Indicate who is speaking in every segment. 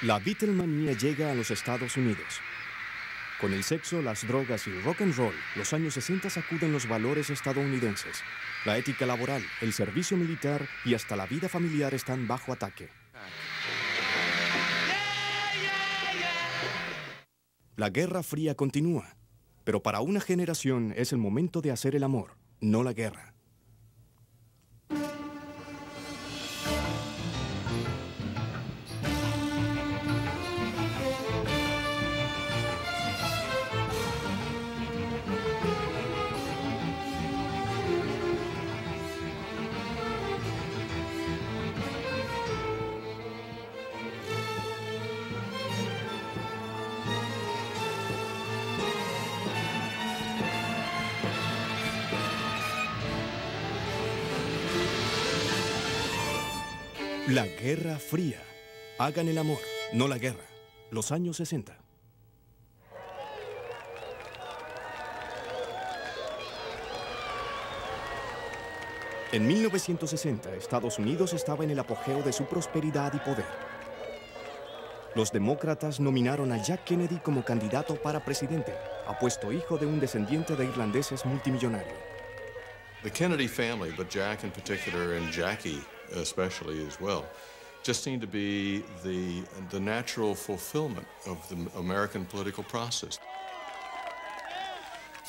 Speaker 1: La Beatlemanía llega a los Estados Unidos. Con el sexo, las drogas y el rock and roll, los años 60 sacuden los valores estadounidenses. La ética laboral, el servicio militar y hasta la vida familiar están bajo ataque. La Guerra Fría continúa, pero para una generación es el momento de hacer el amor, no la guerra. La Guerra Fría. Hagan el amor, no la guerra. Los años 60. En 1960, Estados Unidos estaba en el apogeo de su prosperidad y poder. Los demócratas nominaron a Jack Kennedy como candidato para presidente, apuesto hijo de un descendiente de irlandeses multimillonario.
Speaker 2: The Kennedy family, but Jack in particular and Jackie especially as well, just seemed to be the natural fulfillment of the American political process.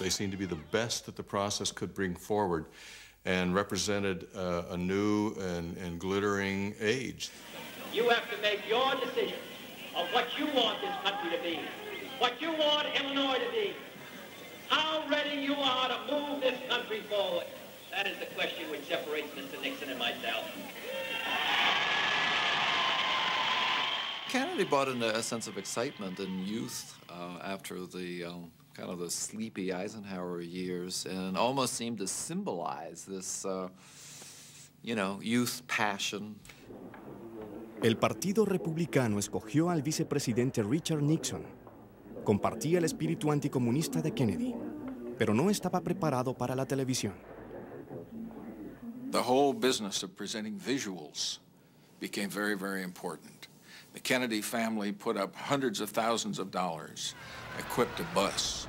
Speaker 2: They seemed to be the best that the process could bring forward and represented a new and glittering age.
Speaker 3: You have to make your decision of what you want this country to be, what you want Illinois to be, how ready you are to move this country forward. That is the question which separates Mr. Nixon and myself.
Speaker 4: Kennedy brought in a sense of excitement and youth after the kind of the sleepy Eisenhower years, and almost seemed to symbolize this, youth passion.
Speaker 1: El Partido Republicano escogió al vicepresidente Richard Nixon. Compartía el espíritu anticomunista de Kennedy, pero no estaba preparado para la televisión.
Speaker 5: The whole business of presenting visuals became very, very important. The Kennedy family put up hundreds of thousands of dollars, equipped a bus.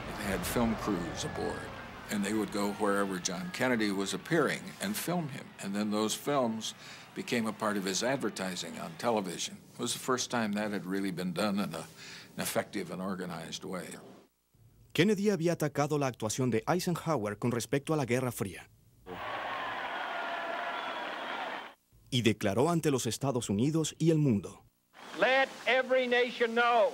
Speaker 5: It had film crews aboard, and they would go wherever John Kennedy was appearing and film him. And then those films became a part of his advertising on television. It was the first time that had really been done in an effective and organized way.
Speaker 1: Kennedy había atacado la actuación de Eisenhower con respecto a la Guerra Fría. Y declaró ante los Estados Unidos y el mundo.
Speaker 3: Let every nation know,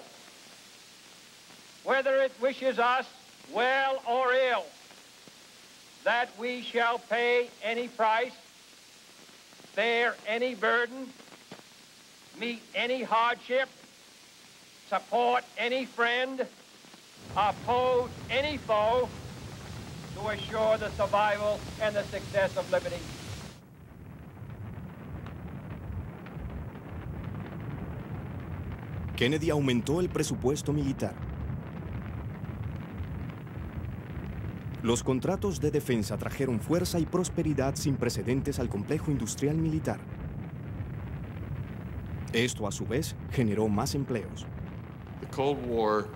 Speaker 3: whether it wishes us well or ill, that we shall pay any price, bear any burden, meet any hardship, support any friend, oppose any foe, to assure the survival and the success of liberty.
Speaker 1: Kennedy aumentó el presupuesto militar. Los contratos de defensa trajeron fuerza y prosperidad sin precedentes al complejo industrial militar. Esto, a su vez, generó más empleos.
Speaker 2: The Cold War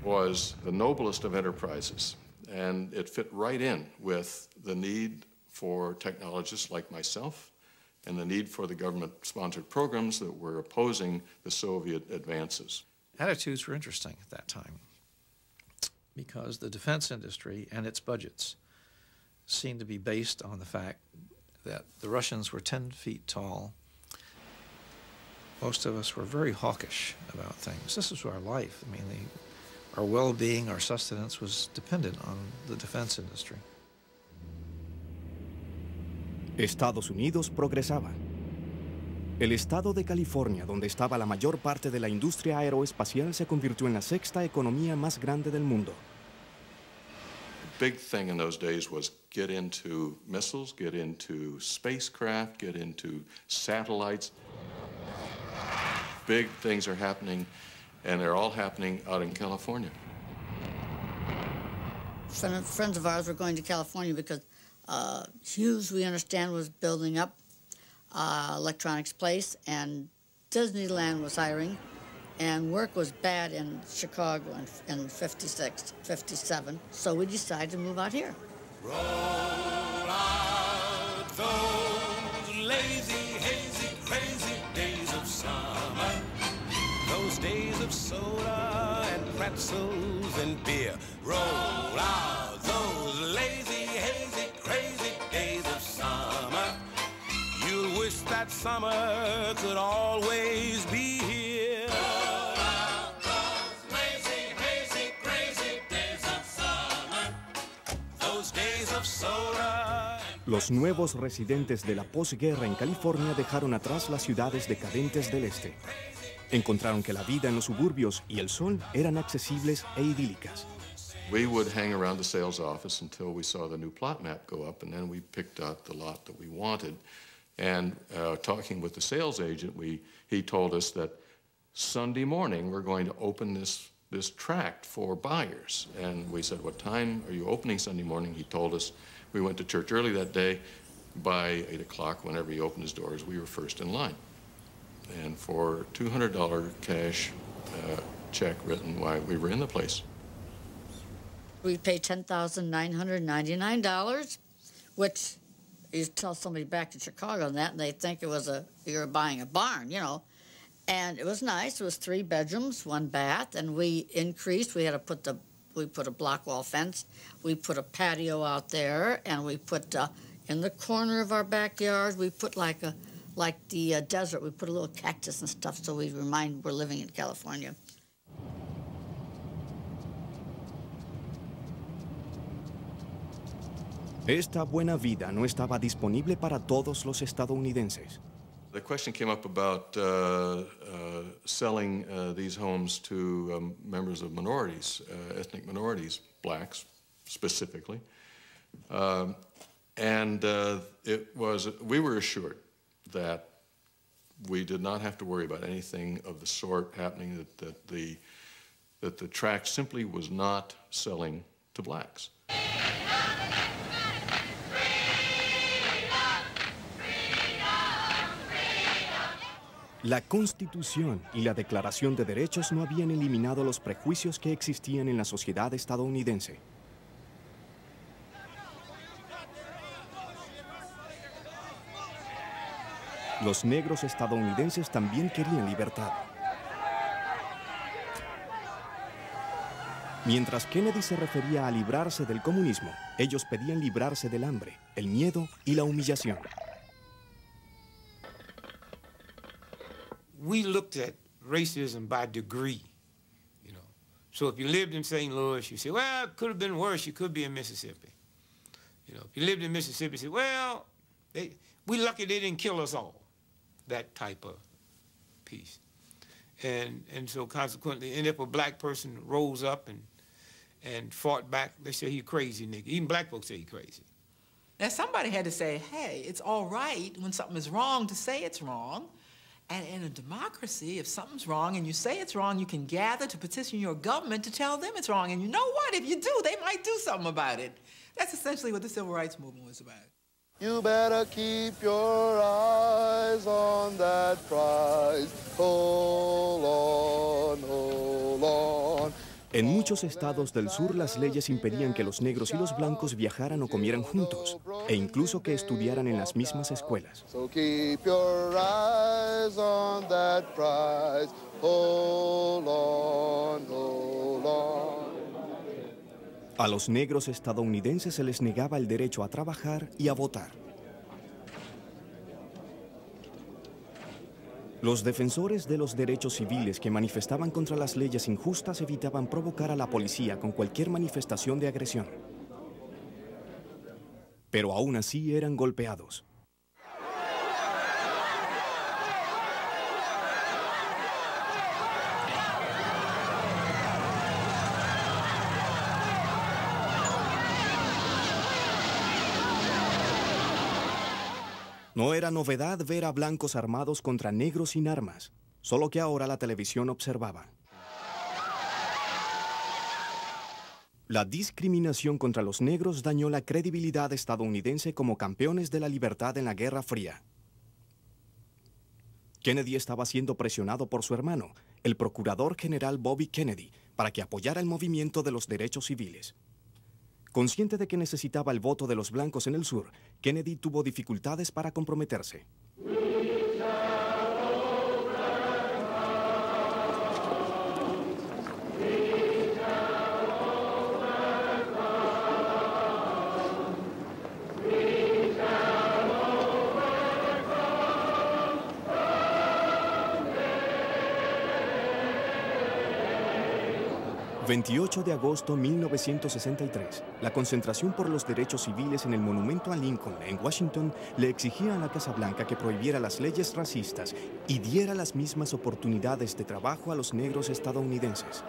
Speaker 2: was the noblest of enterprises, and it fit right in with the need for technologists like myself and the need for the government-sponsored programs that were opposing the Soviet advances.
Speaker 6: Attitudes were interesting at that time because the defense industry and its budgets seemed to be based on the fact that the Russians were 10 feet tall. Most of us were very hawkish about things. This was our life. I mean, our well-being, our sustenance was dependent on the defense industry.
Speaker 1: Estados Unidos progresaba. El estado de California, donde estaba la mayor parte de la industria aeroespacial, se convirtió en la sexta economía más grande del mundo.
Speaker 2: The big thing in those days was get into missiles, get into spacecraft, get into satellites. Big things are happening, and they're all happening out in California.
Speaker 7: Friends of ours were going to California because Hughes, we understand, was building up electronics place, and Disneyland was hiring, and work was bad in Chicago in 56, 57, so we decided to move out here.
Speaker 8: Roll out those lazy, hazy, crazy days of summer, those days of soda and pretzels and beer. Roll out those lazy, hazy, crazy days of summer. You'll wish that summer could always be here. Roll out those lazy, hazy, crazy days of summer, those days of soda.
Speaker 1: Los nuevos residentes de la posguerra en California dejaron atrás las ciudades decadentes del este. Encontraron que la vida en los suburbios y el sol eran accesibles e idílicas.
Speaker 2: We would hang around the sales office until we saw the new plot map go up, and then we picked out the lot that we wanted. And talking with the sales agent, he told us that Sunday morning we're going to open this tract for buyers. And we said, what time are you opening Sunday morning? He told us. We went to church early that day. By 8 o'clock, whenever he opened his doors, we were first in line. And for $200 cash check written, why, we were in the place.
Speaker 7: We paid $10,999, which you tell somebody back in Chicago on that, and they think it was you were buying a barn, you know. And it was nice. It was 3 bedrooms, 1 bath, and we increased. We had to we put a block wall fence. We put a patio out there, and we put in the corner of our backyard, we put like the desert. We put a little cactus and stuff so we remind we're living in California.
Speaker 1: Esta buena vida no estaba disponible para todos los estadounidenses.
Speaker 2: The question came up about selling these homes to members of minorities, ethnic minorities, blacks specifically. We were assured that we did not have to worry about anything of the sort happening, that the tract simply was not selling to blacks.
Speaker 1: La Constitución y la Declaración de Derechos no habían eliminado los prejuicios que existían en la sociedad estadounidense. Los negros estadounidenses también querían libertad. Mientras Kennedy se refería a librarse del comunismo, ellos pedían librarse del hambre, el miedo y la humillación.
Speaker 9: We looked at racism by degree, you know. So if you lived in St. Louis, you say, well, it could have been worse. You could be in Mississippi. You know, if you lived in Mississippi, you say, well, we lucky they didn't kill us all. That type of piece. And so consequently, and if a black person rose up and fought back, they say he a crazy nigga. Even black folks say he crazy.
Speaker 10: Now somebody had to say, hey, it's all right when something is wrong to say it's wrong. And in a democracy, if something's wrong and you say it's wrong, you can gather to petition your government to tell them it's wrong. And you know what? If you do, they might do something about it. That's essentially what the Civil Rights Movement was about.
Speaker 11: You better keep your eyes on that prize. Hold on, hold on.
Speaker 1: En muchos estados del sur, las leyes impedían que los negros y los blancos viajaran o comieran juntos, e incluso que estudiaran en las mismas escuelas.
Speaker 11: So keep your eyes on that prize. Hold on, hold on.
Speaker 1: A los negros estadounidenses se les negaba el derecho a trabajar y a votar. Los defensores de los derechos civiles que manifestaban contra las leyes injustas evitaban provocar a la policía con cualquier manifestación de agresión. Pero aún así eran golpeados. No era novedad ver a blancos armados contra negros sin armas, solo que ahora la televisión observaba. La discriminación contra los negros dañó la credibilidad estadounidense como campeones de la libertad en la Guerra Fría. Kennedy estaba siendo presionado por su hermano, el procurador general Bobby Kennedy, para que apoyara el movimiento de los derechos civiles. Consciente de que necesitaba el voto de los blancos en el sur, Kennedy tuvo dificultades para comprometerse. 28 de agosto de 1963, la concentración por los derechos civiles en el monumento a Lincoln en Washington le exigía a la Casa Blanca que prohibiera las leyes racistas y diera las mismas oportunidades de trabajo a los negros estadounidenses.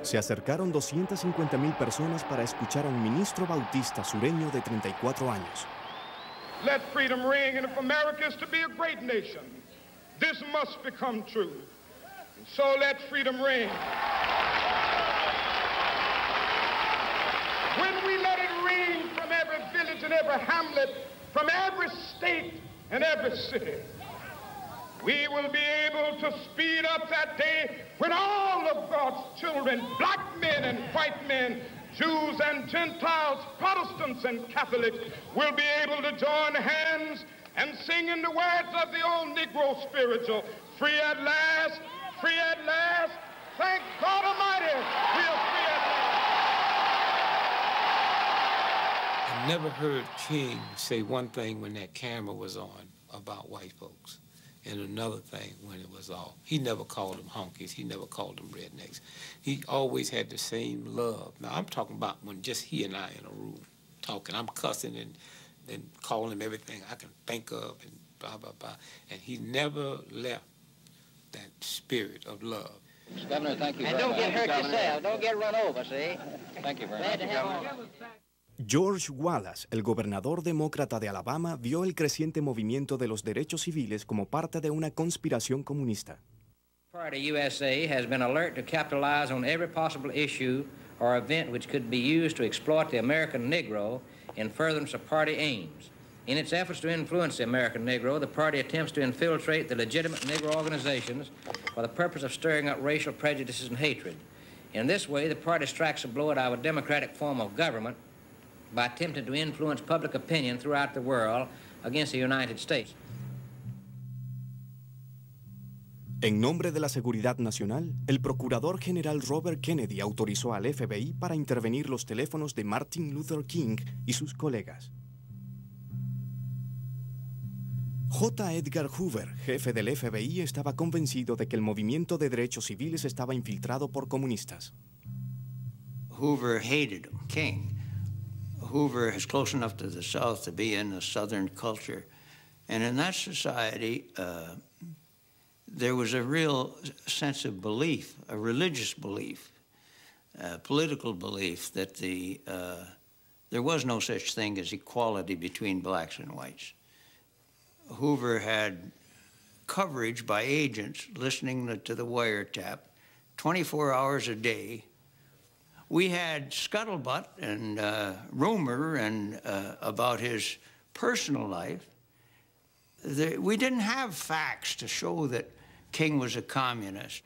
Speaker 1: Se acercaron 250,000 personas para escuchar a un ministro bautista sureño de 34 años.
Speaker 12: Let freedom ring, and if America is to be a great nation, this must become true. And so let freedom ring. When we let it ring from every village and every hamlet, from every state and every city, we will be able to speed up that day when all of God's children, black men and white men, Jews and Gentiles, Protestants and Catholics, will be able to join hands and sing in the words of the old Negro spiritual, free at last, thank God Almighty, we are free at last.
Speaker 9: I never heard King say one thing when that camera was on about white folks, and another thing when it was off. He never called them honkies. He never called them rednecks. He always had the same love. Now, I'm talking about when just he and I in a room talking. I'm cussing and calling him everything I can think of and blah, blah, blah. And he never left that spirit of love.
Speaker 13: Governor, thank you very much. And don't get hurt yourself. Don't get run over, see? Thank you very much, Governor.
Speaker 1: George Wallace, el gobernador demócrata de Alabama, vio el creciente movimiento de los derechos civiles como parte de una conspiración comunista.
Speaker 14: Party USA has been alert to capitalize on every possible issue or event which could be used to exploit the American Negro in furtherance of party aims. In its efforts to influence the American Negro, the party attempts to infiltrate the legitimate Negro organizations for the purpose of stirring up racial prejudices and hatred. In this way, the party strikes a blow at our democratic form of government by attempting to influence public opinion throughout the world against the United States.
Speaker 1: En nombre de la seguridad nacional, el procurador general Robert Kennedy autorizó al FBI para intervenir los teléfonos de Martin Luther King y sus colegas. J. Edgar Hoover, jefe del FBI, estaba convencido de que el movimiento de derechos civiles estaba infiltrado por comunistas.
Speaker 15: Hoover hated King. Hoover is close enough to the South to be in the Southern culture. And in that society, there was a real sense of belief, a religious belief, a political belief that there was no such thing as equality between blacks and whites. Hoover had coverage by agents listening to the wiretap 24 hours a day. We had scuttlebutt and rumor and about his personal life. We didn't have facts to show that King was a communist.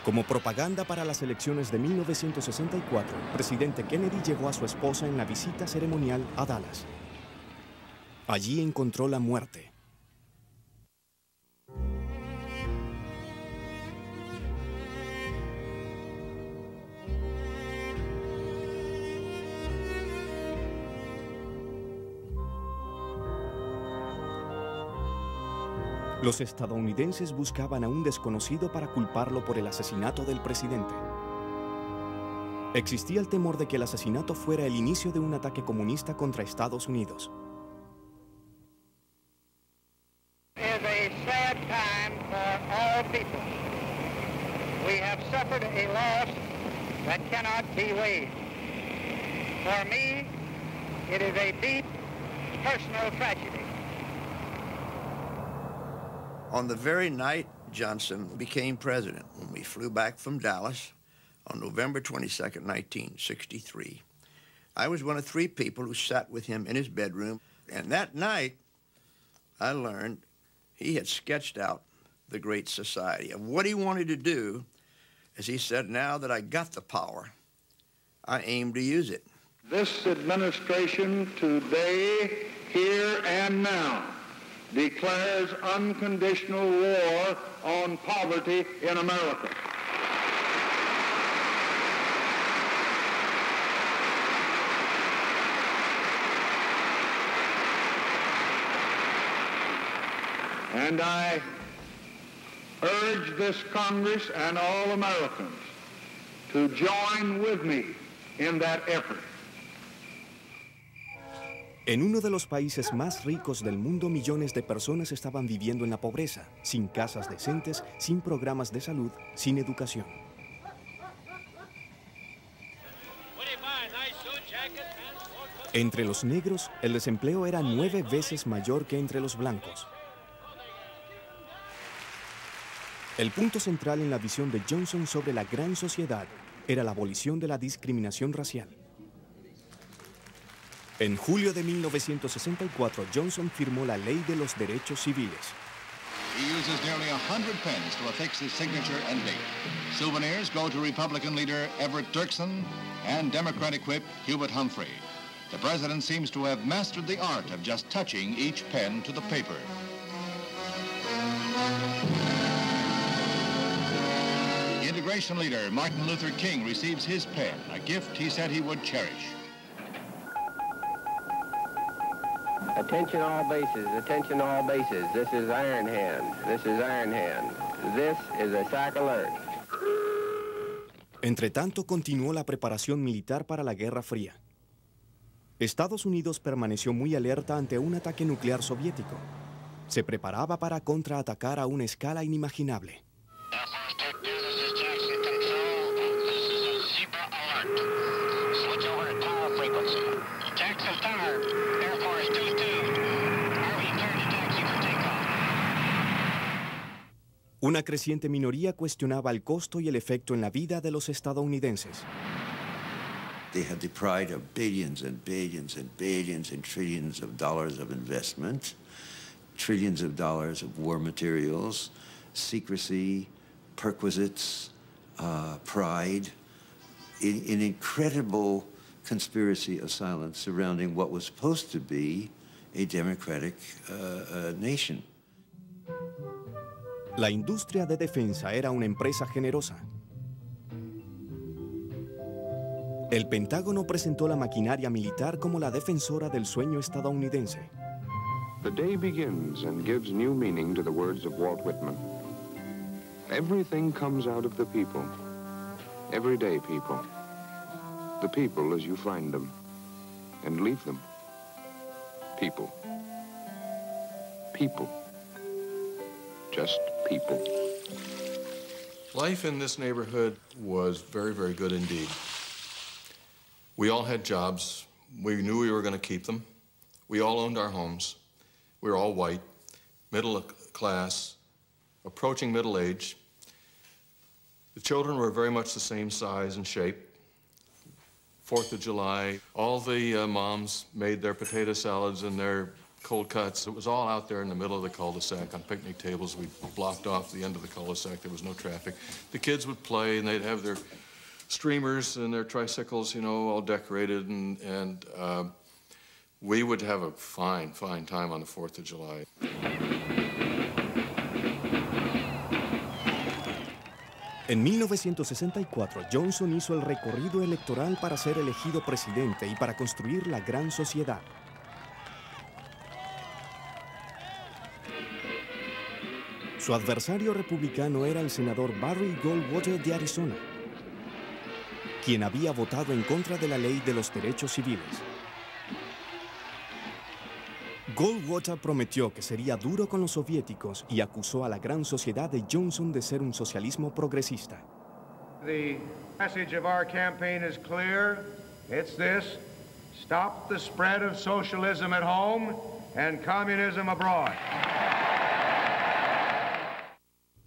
Speaker 1: Como propaganda para las elecciones de 1964, el presidente Kennedy llevó a su esposa en la visita ceremonial a Dallas. Allí encontró la muerte. Los estadounidenses buscaban a un desconocido para culparlo por el asesinato del presidente. Existía el temor de que el asesinato fuera el inicio de un ataque comunista contra Estados Unidos.
Speaker 3: It is a sad time for all people. We have suffered a loss that cannot be weighed. For me, it is a deep personal tragedy.
Speaker 16: On the very night Johnson became president, when we flew back from Dallas on November 22nd, 1963, I was one of 3 people who sat with him in his bedroom, and that night I learned he had sketched out the Great Society of what he wanted to do. As he said, now that I got the power, I aim to use it.
Speaker 17: This administration today, here and now, declares unconditional war on poverty in America. And I urge this Congress and all Americans to join with me in that effort.
Speaker 1: En uno de los países más ricos del mundo, millones de personas estaban viviendo en la pobreza, sin casas decentes, sin programas de salud, sin educación. Entre los negros, el desempleo era 9 veces mayor que entre los blancos. El punto central en la visión de Johnson sobre la gran sociedad era la abolición de la discriminación racial. En julio de 1964, Johnson firmó la Ley de los Derechos Civiles.
Speaker 18: He uses nearly 100 pens to affix his signature and date. Souvenirs go to Republican leader Everett Dirksen and Democratic whip Hubert Humphrey. The president seems to have mastered the art of just touching each pen to the paper. Integration leader Martin Luther King receives his pen, a gift he said he would cherish.
Speaker 3: Attention all bases, attention all bases. This is Iron Hand, this is Iron Hand. This is a SAC alert.
Speaker 1: Entre tanto, continuó la preparación militar para la Guerra Fría. Estados Unidos permaneció muy alerta ante un ataque nuclear soviético. Se preparaba para contraatacar a una escala inimaginable. Una creciente minoría cuestionaba el costo y el efecto en la vida de los estadounidenses.
Speaker 19: They had the pride of billions and billions and billions and trillions of dollars of investment, trillions of dollars of war materials, secrecy, perquisites, pride, an incredible conspiracy of silence surrounding what was supposed to be a democratic nation.
Speaker 1: La industria de defensa era una empresa generosa. El Pentágono presentó la maquinaria militar como la defensora del sueño estadounidense.
Speaker 20: The day begins and gives new meaning to the words of Walt Whitman. Everything comes out of the people, everyday people. The people as you find them, and leave them. People. People. Just people.
Speaker 2: Life in this neighborhood was very, very good indeed. We all had jobs. We knew we were going to keep them. We all owned our homes. We were all white, middle class, approaching middle age. The children were very much the same size and shape. 4th of July, all the moms made their potato salads and their cold cuts. It was all out there in the middle of the cul-de-sac on picnic tables. We blocked off the end of the cul-de-sac. There was no traffic. The kids would play, and they'd have their streamers and their tricycles, you know, all decorated, and we would have a fine, fine time on the 4th of July.
Speaker 1: En 1964, Johnson hizo el recorrido electoral para ser elegido presidente y para construir la gran sociedad. Su adversario republicano era el senador Barry Goldwater de Arizona, quien había votado en contra de la ley de los derechos civiles. Goldwater prometió que sería duro con los soviéticos y acusó a la gran sociedad de Johnson de ser un socialismo progresista.
Speaker 12: The message of our campaign is clear. It's this: stop the spread of socialism at home and communism abroad.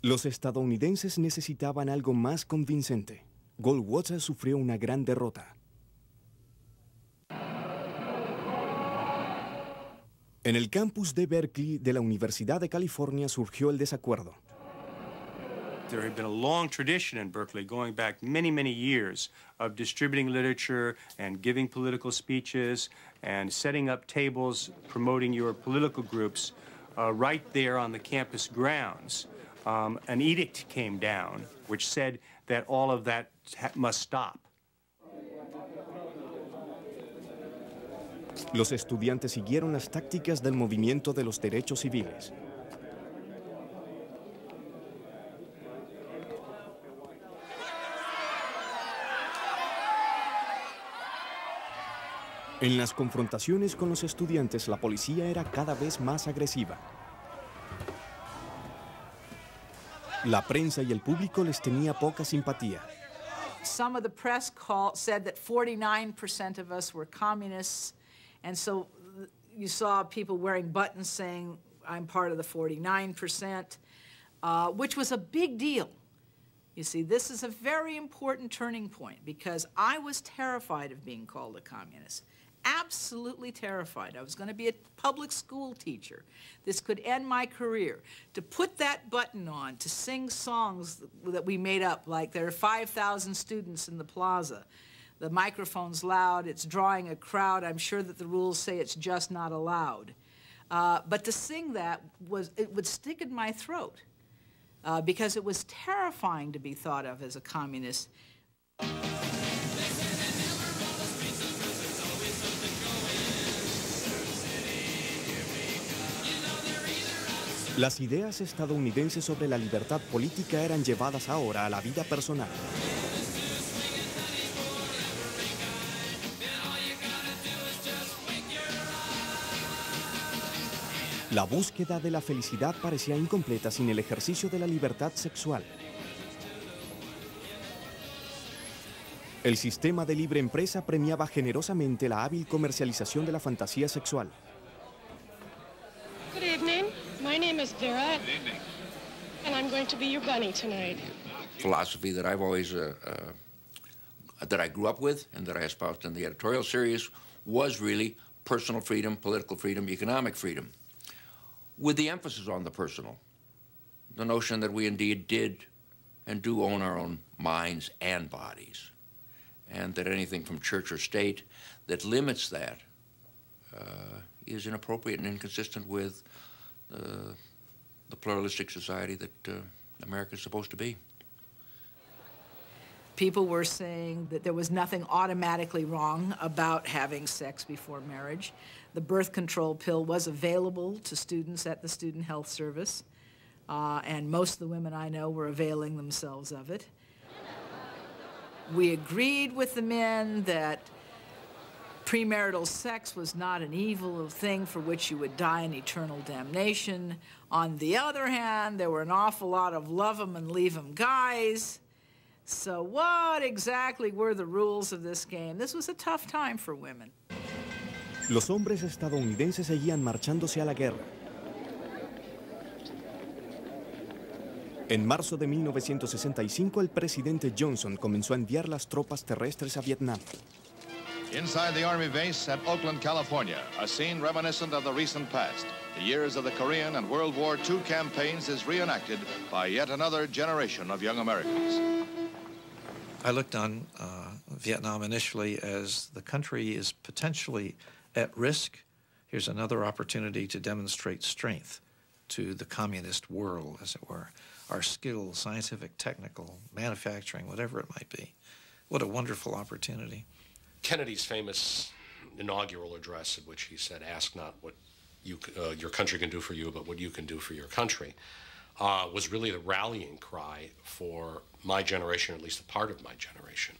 Speaker 1: Los estadounidenses necesitaban algo más convincente. Goldwater sufrió una gran derrota. En el campus de Berkeley de la Universidad de California surgió el desacuerdo.
Speaker 21: There had been a long tradition in Berkeley, going back many, many years, of distributing literature and giving political speeches and setting up tables promoting your political groups right there on the campus grounds. An edict came down which said that all of that must stop.
Speaker 1: Los estudiantes siguieron las tácticas del movimiento de los derechos civiles. En las confrontaciones con los estudiantes, la policía era cada vez más agresiva. La prensa y el público les tenía poca simpatía.
Speaker 10: Some of the press said that 49% of us were communists, and so you saw people wearing buttons saying, I'm part of the 49%, which was a big deal. You see, this is a very important turning point because I was terrified of being called a communist. Absolutely terrified. I was going to be a public school teacher. This could end my career. To put that button on, to sing songs that we made up, like there are 5,000 students in the plaza. The microphone's loud, it's drawing a crowd. I'm sure that the rules say it's just not allowed. But to sing that, it would stick in my throat because it was terrifying to be thought of as a communist.
Speaker 1: Las ideas estadounidenses sobre la libertad política eran llevadas ahora a la vida personal. La búsqueda de la felicidad parecía incompleta sin el ejercicio de la libertad sexual. El sistema de libre empresa premiaba generosamente la hábil comercialización de la fantasía sexual.
Speaker 22: Good evening. My name is Vera, and I'm going to be your bunny tonight.
Speaker 23: Philosophy that I've always, that I grew up with and that I espoused in the editorial series was really personal freedom, political freedom, economic freedom, with the emphasis on the personal. The notion that we indeed did and do own our own minds and bodies, and that anything from church or state that limits that is inappropriate and inconsistent with the pluralistic society that America is supposed to be.
Speaker 10: People were saying that there was nothing automatically wrong about having sex before marriage. The birth control pill was available to students at the Student Health Service, and most of the women I know were availing themselves of it. We agreed with the men that premarital sex was not an evil thing for which you would die in eternal damnation. On the other hand, there were an awful lot of love 'em and leave 'em guys. So what exactly were the rules of this game? This was a tough time for women.
Speaker 1: Los hombres estadounidenses seguían marchándose a la guerra. En marzo de 1965, el presidente Johnson comenzó a enviar las tropas terrestres a Vietnam.
Speaker 18: Inside the Army base at Oakland, California, a scene reminiscent of the recent past. The years of the Korean and World War II campaigns is reenacted by yet another generation of young Americans.
Speaker 6: I looked on Vietnam initially as the country is potentially at risk. Here's another opportunity to demonstrate strength to the communist world, as it were. Our skills, scientific, technical, manufacturing, whatever it might be. What a wonderful opportunity.
Speaker 24: Kennedy's famous inaugural address, in which he said, ask not what your country can do for you, but what you can do for your country, was really the rallying cry for my generation, or at least a part of my generation.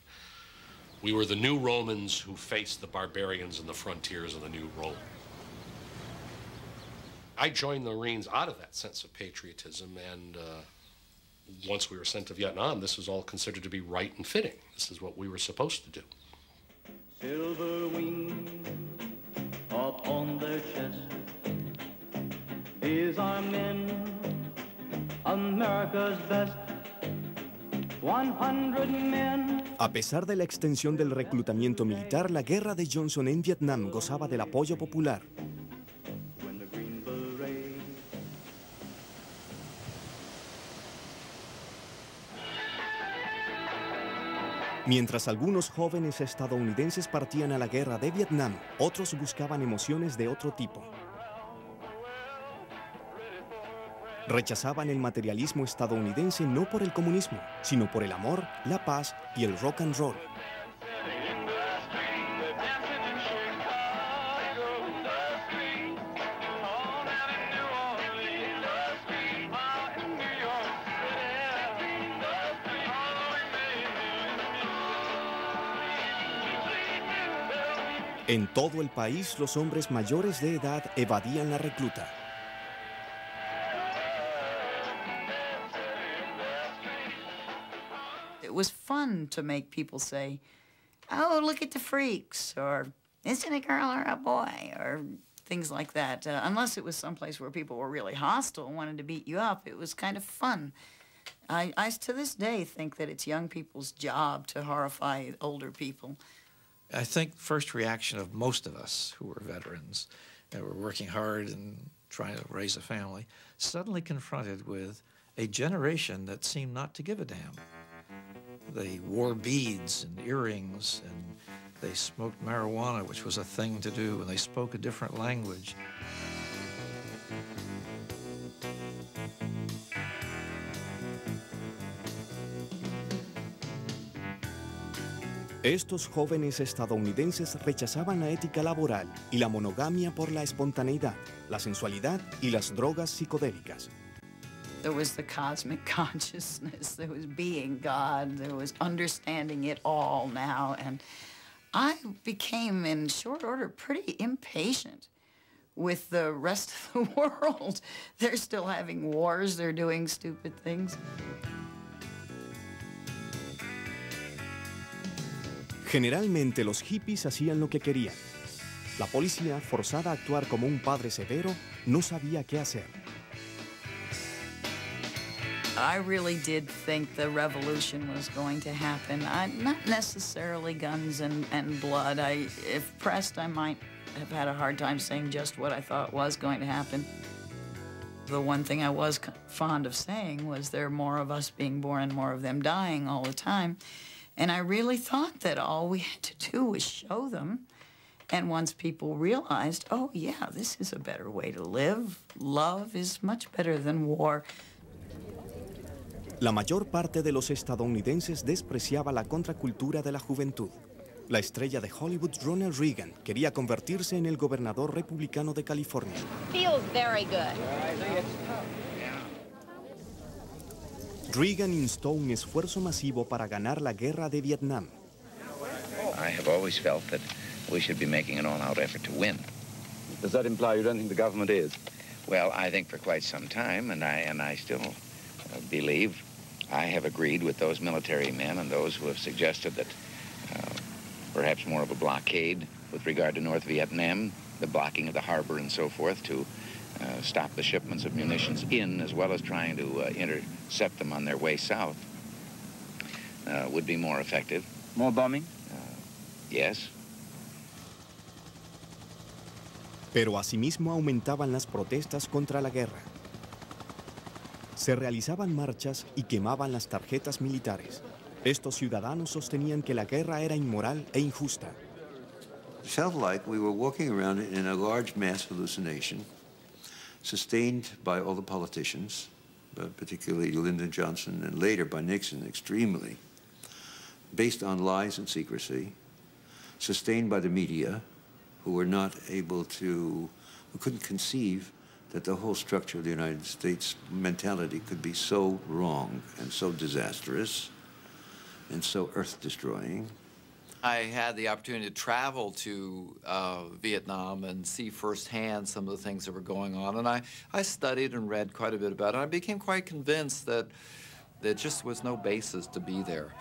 Speaker 24: We were the new Romans who faced the barbarians and the frontiers of the new Rome. I joined the Marines out of that sense of patriotism, and once we were sent to Vietnam, this was all considered to be right and fitting. This is what we were supposed to do.
Speaker 25: Silver wings upon their chest, these are men, America's best. 100 men.
Speaker 1: A pesar de la extensión del reclutamiento militar, la guerra de Johnson en Vietnam gozaba del apoyo popular. Mientras algunos jóvenes estadounidenses partían a la guerra de Vietnam, otros buscaban emociones de otro tipo. Rechazaban el materialismo estadounidense no por el comunismo, sino por el amor, la paz y el rock and roll. En todo el país, los hombres mayores de edad evadían la recluta.
Speaker 4: It was fun to make people say, "Oh, look at the freaks," or "Isn't a girl or a boy?" or things like that. Unless it was someplace where people were really hostile and wanted to beat you up, it was kind of fun. I to this day think that it's young people's job to horrify older people.
Speaker 6: I think first reaction of most of us who were veterans that were working hard and trying to raise a family, suddenly confronted with a generation that seemed not to give a damn. They wore beads and earrings, and they smoked marijuana, which was a thing to do, and they spoke a different language.
Speaker 1: Estos jóvenes estadounidenses rechazaban la ética laboral y la monogamia por la espontaneidad, la sensualidad y las drogas psicodélicas.
Speaker 4: There was the cosmic consciousness, there was being God, there was understanding it all now, and I became, in short order, pretty impatient with the rest of the world. They're still having wars, they're doing stupid things.
Speaker 1: Generalmente los hippies hacían lo que querían. La policía, forzada a actuar como un padre severo, no sabía qué hacer.
Speaker 4: I really did think the revolution was going to happen. Not necessarily guns and blood. If pressed, I might have had a hard time saying just what I thought was going to happen. The one thing I was fond of saying was there are more of us being born and more of them dying all the time. And I really thought that all we had to do was show them. And once people realized, oh, yeah, this is a better way to live. Love is much better than war.
Speaker 1: La mayor parte de los estadounidenses despreciaba la contracultura de la juventud. La estrella de Hollywood, Ronald Reagan, quería convertirse en el gobernador republicano de California.
Speaker 5: Feels very good.
Speaker 1: Reagan instó un esfuerzo masivo para ganar la guerra de Vietnam.
Speaker 7: I have always felt that we should be making an all-out effort to win.
Speaker 8: Does that imply you don't think the government is?
Speaker 7: Well, I think for quite some time, and I still believe, I have agreed with those military men and those who have suggested that perhaps more of a blockade with regard to North Vietnam, the blocking of the harbor and so forth to stop the shipments of munitions in, as well as trying to intercept them on their way south, would be more effective.
Speaker 8: More bombing?
Speaker 7: Yes.
Speaker 1: Pero asimismo aumentaban las protestas contra la guerra. Se realizaban marchas y quemaban las tarjetas militares. Estos ciudadanos sostenían que la guerra era inmoral e injusta.
Speaker 19: It felt like we were walking around in a large mass hallucination, sustained by all the politicians, but particularly Lyndon Johnson and later by Nixon extremely, based on lies and secrecy, sustained by the media, who were not able to, who couldn't conceive that the whole structure of the United States mentality could be so wrong and so disastrous and so earth-destroying.
Speaker 11: I had the opportunity to travel to Vietnam and see firsthand some of the things that were going on, and I studied and read quite a bit about it. I became quite convinced that there just was no basis to be there,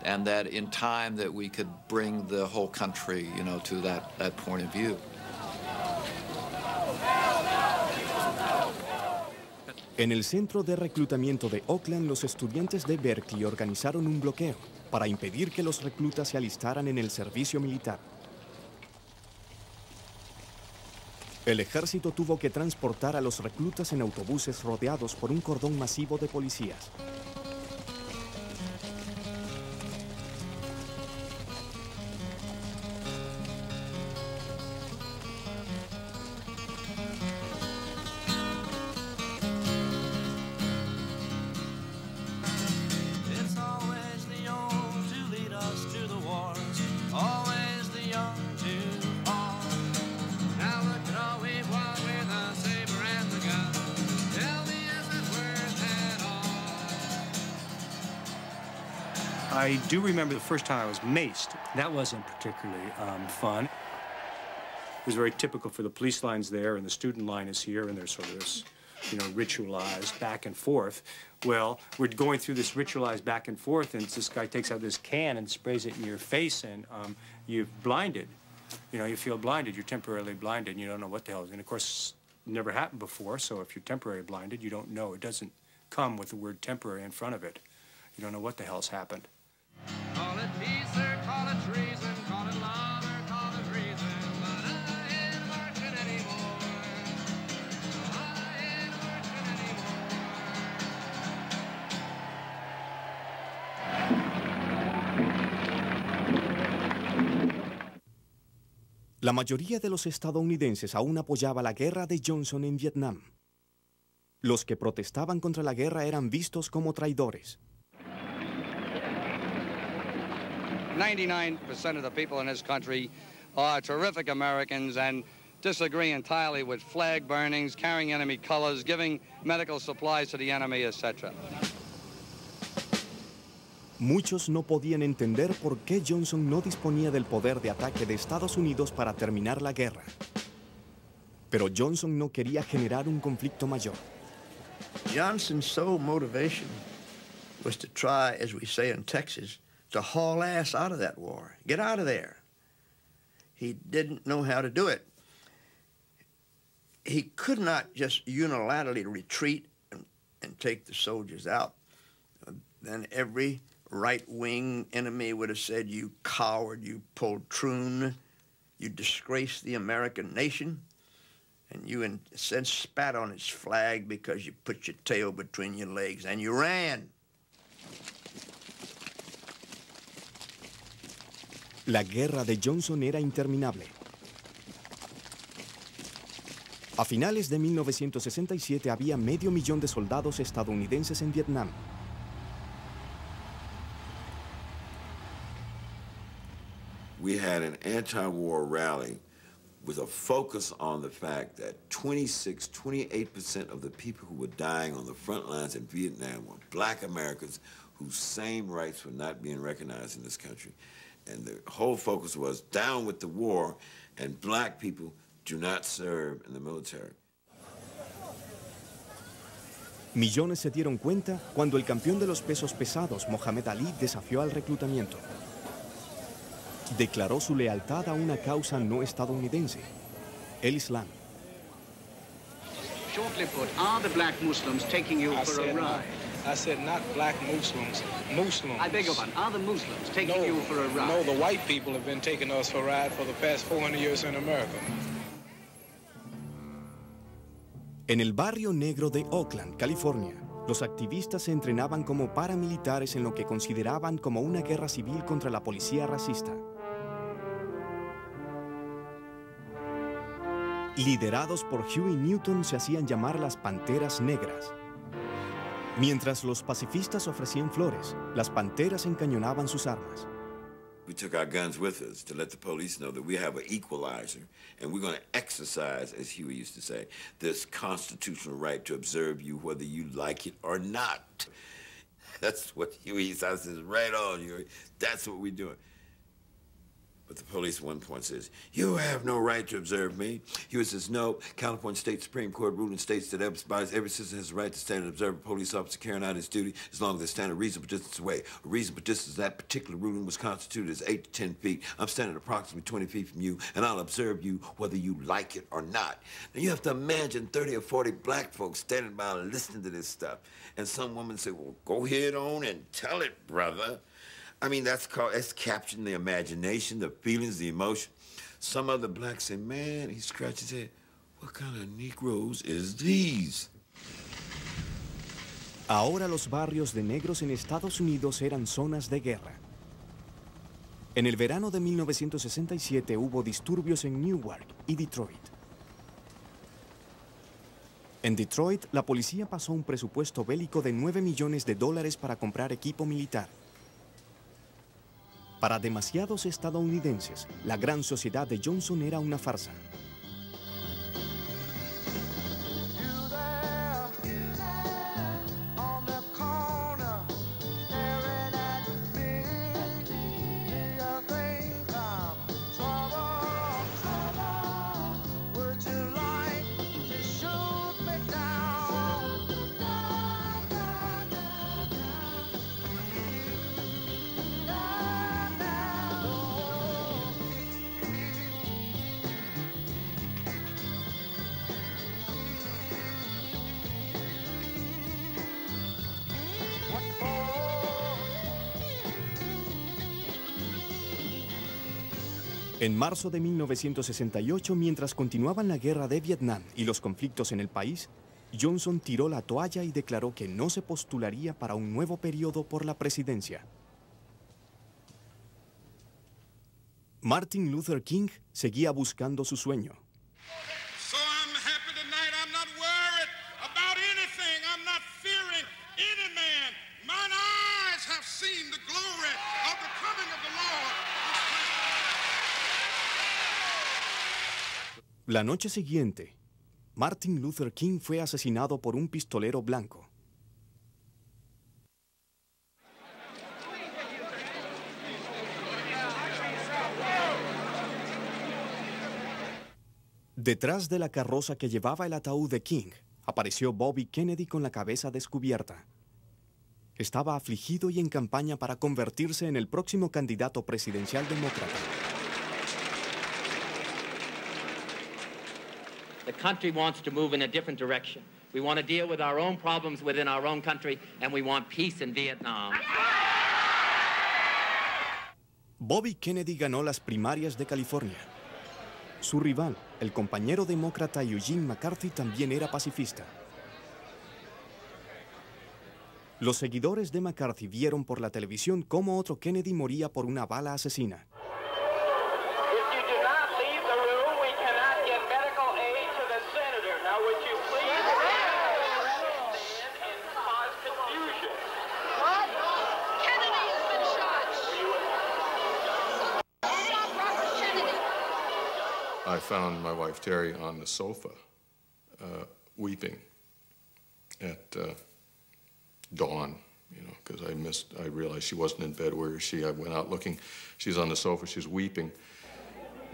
Speaker 11: and that in time that we could bring the whole country, you know, to that point of view.
Speaker 1: En el centro de reclutamiento de Oakland, los estudiantes de Berkeley organizaron un bloqueo para impedir que los reclutas se alistaran en el servicio militar. El ejército tuvo que transportar a los reclutas en autobuses rodeados por un cordón masivo de policías.
Speaker 21: I do remember the first time I was maced. That wasn't particularly fun. It was very typical for the police lines there, and the student line is here, and there's sort of this, you know, ritualized back and forth. Well, we're going through this ritualized back and forth, and this guy takes out this can and sprays it in your face, and you're blinded. You know, you feel blinded. You're temporarily blinded, and you don't know what the hell is. And of course, it never happened before, so if you're temporarily blinded, you don't know. It doesn't come with the word temporary in front of it. You don't know what the hell's happened.
Speaker 9: Call it peace or call it treason, call it love or call it reason, but I ain't marching anymore. I ain't marching anymore.
Speaker 1: La mayoría de los estadounidenses aún apoyaba la guerra de Johnson en Vietnam. Los que protestaban contra la guerra eran vistos como traidores.
Speaker 13: 99% of the people in this country are terrific Americans and disagree entirely with flag burnings, carrying enemy colors, giving medical supplies to the enemy, etc.
Speaker 1: Muchos no podían entender por qué Johnson no disponía del poder de ataque de Estados Unidos para terminar la guerra. Pero Johnson no quería generar un conflicto mayor.
Speaker 14: Johnson's sole motivation was to try, as we say in Texas, to haul ass out of that war. Get out of there. He didn't know how to do it. He could not just unilaterally retreat and take the soldiers out. Then every right-wing enemy would have said, you coward, you poltroon, you disgrace the American nation, and you in a sense spat on its flag because you put your tail between your legs and you ran.
Speaker 1: La guerra de Johnson era interminable. A finales de 1967 había 500,000 de soldados estadounidenses en Vietnam.
Speaker 15: We had an anti-war rally with a focus on the fact that 28% of the people who were dying on the front lines in Vietnam were black Americans whose same rights were not being recognized in this country. And the whole focus was down with the war, and black people do not serve in the military.
Speaker 1: Millones se dieron cuenta cuando el campeón de los pesos pesados, Muhammad Ali, desafió al reclutamiento. Declaró su lealtad a una causa no estadounidense, el Islam.
Speaker 16: Shortly put, are the black Muslims taking you for a ride?
Speaker 26: I said not black Muslims, Muslims.
Speaker 16: I beg your pardon, are the Muslims taking you for a ride?
Speaker 26: No, the white people have been taking us for a ride for the past 400 years in America.
Speaker 1: En el barrio negro de Oakland, California, los activistas se entrenaban como paramilitares en lo que consideraban como una guerra civil contra la policía racista. Liderados por Huey Newton, se hacían llamar las Panteras Negras. Mientras los pacifistas ofrecían flores, las panteras encañonaban sus armas.
Speaker 15: We took our guns with us to let the police know that we have an equalizer, and we're going to exercise, as Huey used to say, this constitutional right to observe you whether you like it or not. That's what Huey says, right on, Huey. That's what we're doing. But the police at one point says, you have no right to observe me. Huey says, no, California State Supreme Court ruling states that every citizen has the right to stand and observe a police officer carrying out his duty as long as they stand a reasonable distance away. A reasonable distance, that particular ruling was constituted as 8 to 10 feet. I'm standing approximately 20 feet from you, and I'll observe you whether you like it or not. Now, you have to imagine 30 or 40 black folks standing by listening to this stuff. And some woman say, well, go ahead on and tell it, brother. I mean, that's capturing the imagination, the feelings, the emotion. Some other blacks say, man, he scratches his head, what kind of Negroes is these?
Speaker 1: Ahora los barrios de negros en Estados Unidos eran zonas de guerra. En el verano de 1967 hubo disturbios en Newark y Detroit. En Detroit, la policía pasó un presupuesto bélico de $9 millones para comprar equipo militar. Para demasiados estadounidenses, la gran sociedad de Johnson era una farsa. En marzo de 1968, mientras continuaban la guerra de Vietnam y los conflictos en el país, Johnson tiró la toalla y declaró que no se postularía para un nuevo periodo por la presidencia. Martin Luther King seguía buscando su sueño.
Speaker 9: So I'm happy tonight. I'm not worried about anything. I'm not fearing any man. Mine eyes have seen the glory of the coming of the Lord.
Speaker 1: La noche siguiente, Martin Luther King fue asesinado por un pistolero blanco. Detrás de la carroza que llevaba el ataúd de King, apareció Bobby Kennedy con la cabeza descubierta. Estaba afligido y en campaña para convertirse en el próximo candidato presidencial demócrata.
Speaker 2: The country wants to move in a different direction. We want to deal with our own problems within our own country, and we want peace in Vietnam.
Speaker 1: Bobby Kennedy ganó las primarias de California. Su rival, el compañero demócrata Eugene McCarthy, también era pacifista. Los seguidores de McCarthy vieron por la televisión cómo otro Kennedy moría por una bala asesina.
Speaker 3: I found my wife Terry on the sofa, weeping at dawn, you know, because I realized she wasn't in bed. Where is she? I went out looking. She's on the sofa. She's weeping.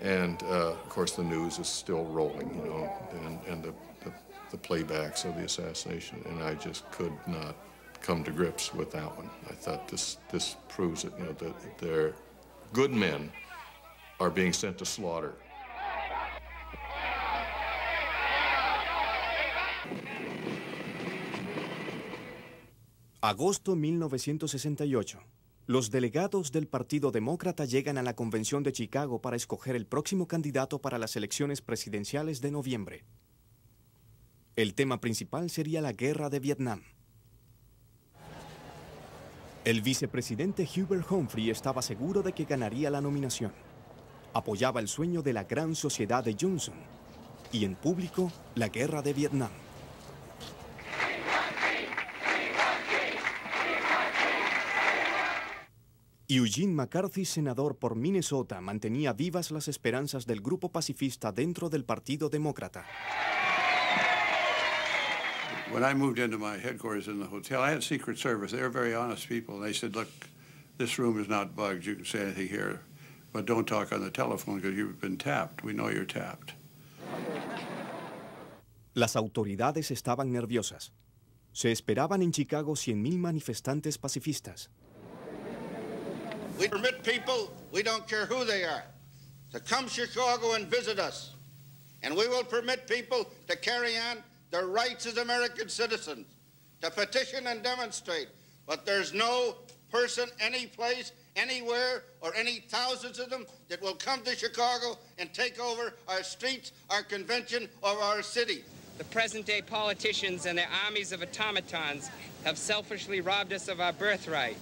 Speaker 3: And, of course, the news is still rolling, you know, and the playbacks of the assassination. And I just could not come to grips with that one. I thought this proves it, you know, that their good men are being sent to slaughter.
Speaker 1: Agosto 1968. Los delegados del Partido Demócrata llegan a la Convención de Chicago para escoger el próximo candidato para las elecciones presidenciales de noviembre. El tema principal sería la guerra de Vietnam. El vicepresidente Hubert Humphrey estaba seguro de que ganaría la nominación. Apoyaba el sueño de la gran sociedad de Johnson y en público la guerra de Vietnam. Eugene McCarthy, senador por Minnesota, mantenía vivas las esperanzas del grupo pacifista dentro del Partido Demócrata.
Speaker 12: When I moved into my headquarters in the hotel, I had Secret Service. They were very honest people. And they said, look, this room is not bugged. You can say anything here, but don't talk on the telephone because you've been tapped. We know you're tapped.
Speaker 1: Las autoridades estaban nerviosas. Se esperaban en Chicago 100,000 manifestantes pacifistas.
Speaker 17: We permit people, we don't care who they are, to come to Chicago and visit us. And we will permit people to carry on their rights as American citizens, to petition and demonstrate. But there's no person, any place, anywhere, or any thousands of them that will come to Chicago and take over our streets, our convention, or our city.
Speaker 20: The present-day politicians and their armies of automatons have selfishly robbed us of our birthright.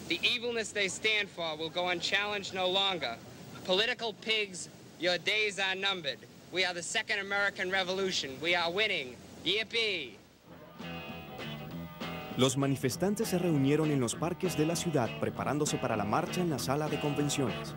Speaker 20: The evilness they stand for will go unchallenged no longer. Political pigs, your days are numbered. We are the second American Revolution. We are winning. Yippee!
Speaker 1: Los manifestantes se reunieron en los parques de la ciudad preparándose para la marcha en la sala de convenciones.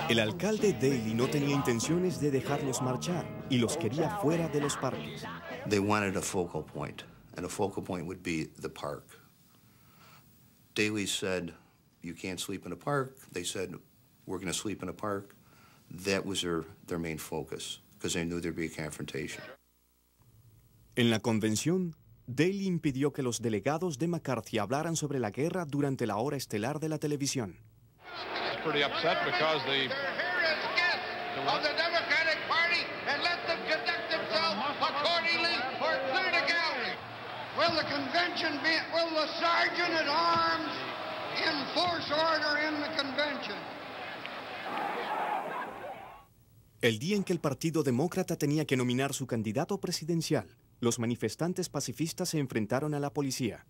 Speaker 1: El alcalde Daley no tenía intenciones de dejarlos marchar y los quería fuera de los parques.
Speaker 22: They wanted a focal point, and a focal point would be the park. Daley said, you can't sleep in a park. They said, we're going to sleep in a park. That was their main focus, because they knew there'd be a confrontation.
Speaker 1: En la convención, Daley impidió que los delegados de McCarthy hablaran sobre la guerra durante la hora estelar de la televisión.
Speaker 27: Pretty upset because
Speaker 17: They're here as guests of the Democratic Party and let them conduct themselves accordingly or clear the gallery.
Speaker 9: Will the convention be, will the sergeant at arms enforce order in the convention?
Speaker 1: El día en que el Partido Demócrata tenía que nominar su candidato presidencial, los manifestantes pacifistas se enfrentaron a la policía.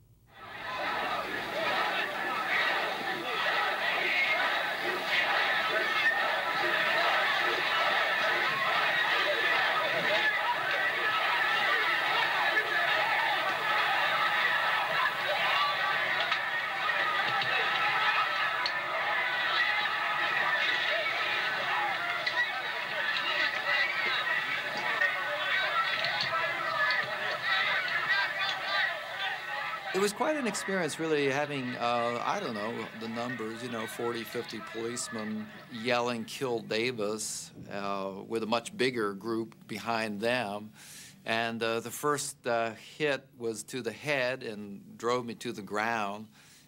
Speaker 11: It was quite an experience, really, having, I don't know, the numbers, 40, 50 policemen yelling, "Kill Davis," with a much bigger group behind them. And the first hit was to the head and drove me to the ground.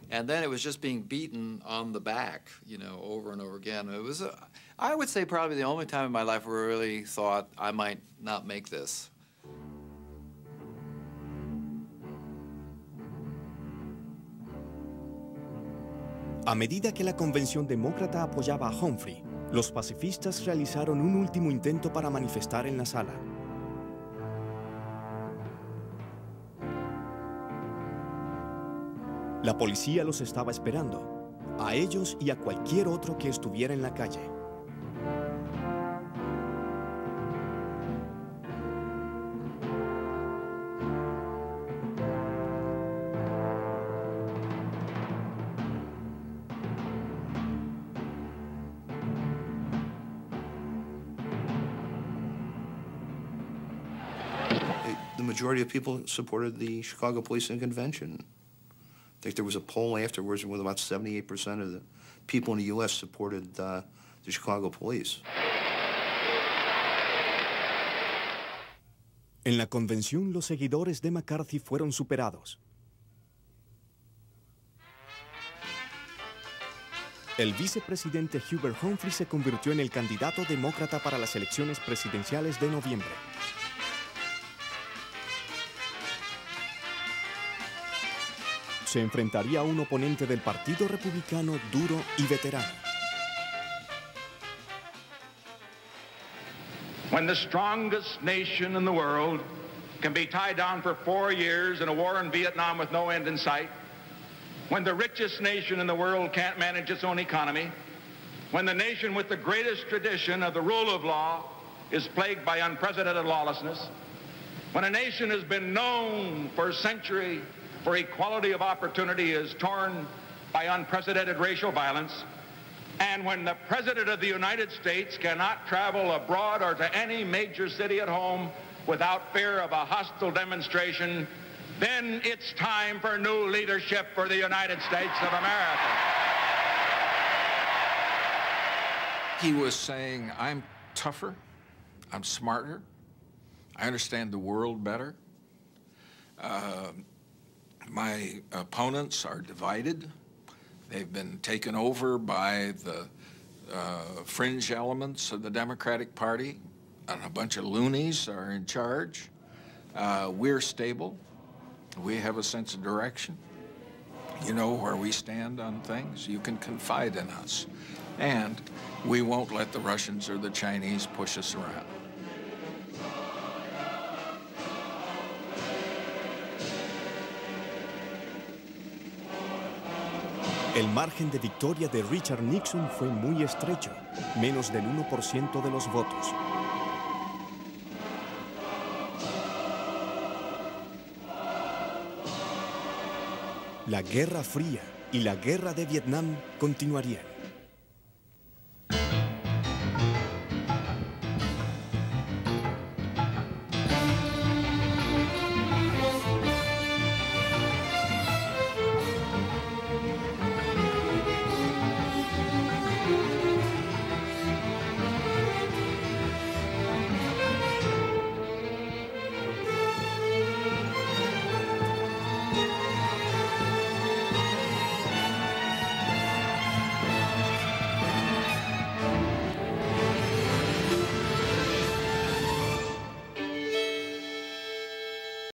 Speaker 11: And then it was just being beaten on the back, over and over again. It was, I would say, probably the only time in my life where I really thought I might not make this.
Speaker 1: A medida que la convención demócrata apoyaba a Humphrey, los pacifistas realizaron un último intento para manifestar en la sala. La policía los estaba esperando, a ellos y a cualquier otro que estuviera en la calle.
Speaker 22: The majority of people supported the Chicago Police and Convention. I think there was a poll afterwards with about 78% of the people in the U.S. supported the Chicago Police.
Speaker 1: En la convención, los seguidores de McCarthy fueron superados. El vicepresidente Hubert Humphrey se convirtió en el candidato demócrata para las elecciones presidenciales de noviembre. Se enfrentaría a un oponente del Partido Republicano duro y veterano.
Speaker 4: When the strongest nation in the world can be tied down for 4 years in a war in Vietnam with no end in sight, when the richest nation in the world can't manage its own economy, when the nation with the greatest tradition of the rule of law is plagued by unprecedented lawlessness, when a nation has been known for a century for equality of opportunity is torn by unprecedented racial violence, and when the President of the United States cannot travel abroad or to any major city at home without fear of a hostile demonstration, then it's time for new leadership for the United States of America.
Speaker 6: He was saying, I'm tougher, I'm smarter, I understand the world better. My opponents are divided. They've been taken over by the fringe elements of the Democratic Party, and a bunch of loonies are in charge. We're stable. We have a sense of direction. You know where we stand on things. You can confide in us. And we won't let the Russians or the Chinese push us around.
Speaker 1: El margen de victoria de Richard Nixon fue muy estrecho, menos del 1% de los votos. La Guerra Fría y la Guerra de Vietnam continuarían.